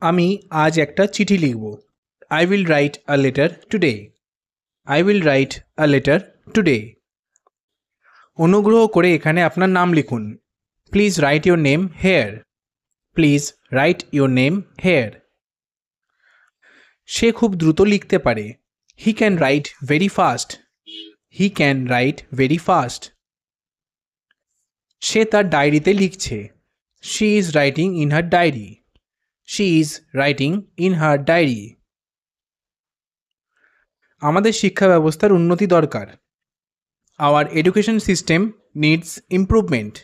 আমি আজ একটা চিঠি লিখব। I will write a letter today. I will write a letter today. অনুগ্রহ করে এখানে আপনার নাম লিখুন। Please write your name here. Please write your name here. সে খুব দ্রুত লিখতে পারে। He can write very fast. He can write very fast. সে তার ডায়েরিতে লিখছে। She is writing in her diary. She is writing in her diary. আমাদের শিক্ষা ব্যবস্থার উন্নতি দরকার। Our education system needs improvement.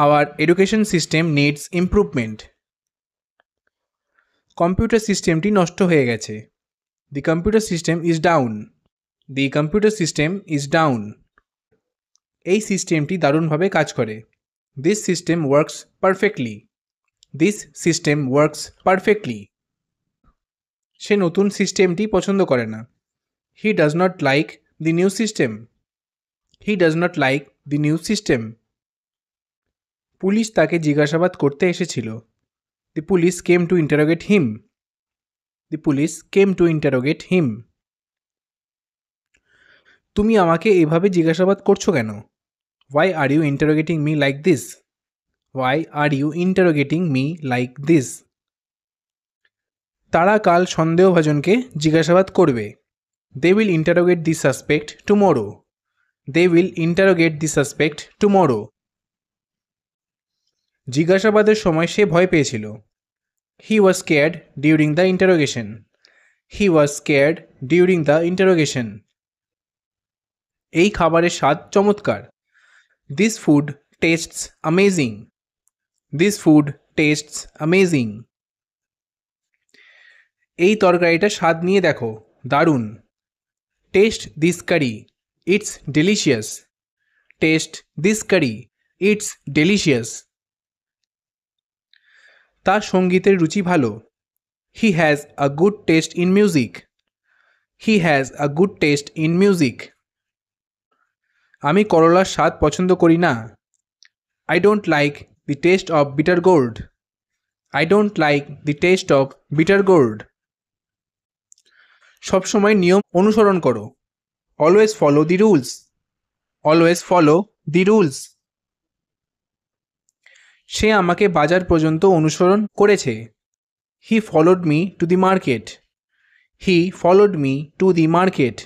Our education system needs improvement. Computer সিস্টেমটি নষ্ট হয়ে গেছে। The computer system is down. The computer system is down. এই সিস্টেমটি দারুণভাবে কাজ করে। This system works perfectly. This system works perfectly. সে নতুন সিস্টেমটি পছন্দ করে না। He does not like the new system. He does not like the new system. Police তাকে জিজ্ঞাসাবাদ করতে এসেছিল। The police came to interrogate him. The police came to interrogate him. তুমি আমাকে এভাবে জিজ্ঞাসাবাদ করছো কেন? Why are you interrogating me like this? Why are you interrogating me like this? তারা কাল সন্দেহভাজনকে জিজ্ঞাসাবাদ করবে। They will interrogate the suspect tomorrow. They will interrogate the suspect tomorrow. জিজ্ঞাসাবাদের সময় সে ভয় পেয়েছিল। He was scared during the interrogation. He was scared during the interrogation. এই খাবারের স্বাদ চমৎকার। This food tastes amazing. This food tastes amazing. এই তরকারিটার স্বাদ নিয়ে দেখো, দারুণ। Taste this curry. It's delicious. Taste this curry. It's delicious. তার সঙ্গীতের রুচি ভালো। He has a good taste in music. He has a good taste in music. আমি করলার স্বাদ পছন্দ করি না। I don't like the taste of bitter gourd. I don't like the taste of bitter gourd. সবসময় নিয়ম অনুসরণ করো। Always follow the rules. Always follow the rules. সে আমাকে বাজার পর্যন্ত অনুসরণ করেছে। He followed me to the market. He followed me to the market.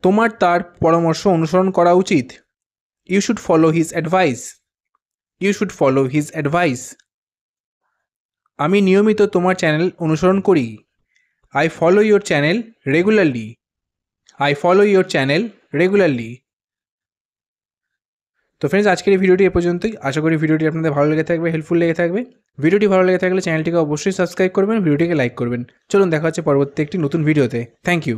তোমার তার পরামর্শ অনুসরণ করা উচিত। You should follow his advice. You should follow his advice. আমি নিয়মিত তোমার চ্যানেল অনুসরণ করি। I follow your channel regularly. I follow your channel regularly. তো ফ্রেন্ডস, আজকের এই ভিডিওটি এ পর্যন্তই। আশা করি ভিডিওটি আপনাদের ভালো লেগে থাকবে, হেল্পফুল লেগে থাকবে। ভিডিওটি ভালো লেগে থাকলে চ্যানেলটিকে অবশ্যই সাবস্ক্রাইব করবেন, ভিডিওটিকে লাইক করবেন। চলুন দেখা হচ্ছে পরবর্তী একটি নতুন ভিডিওতে। Thank you.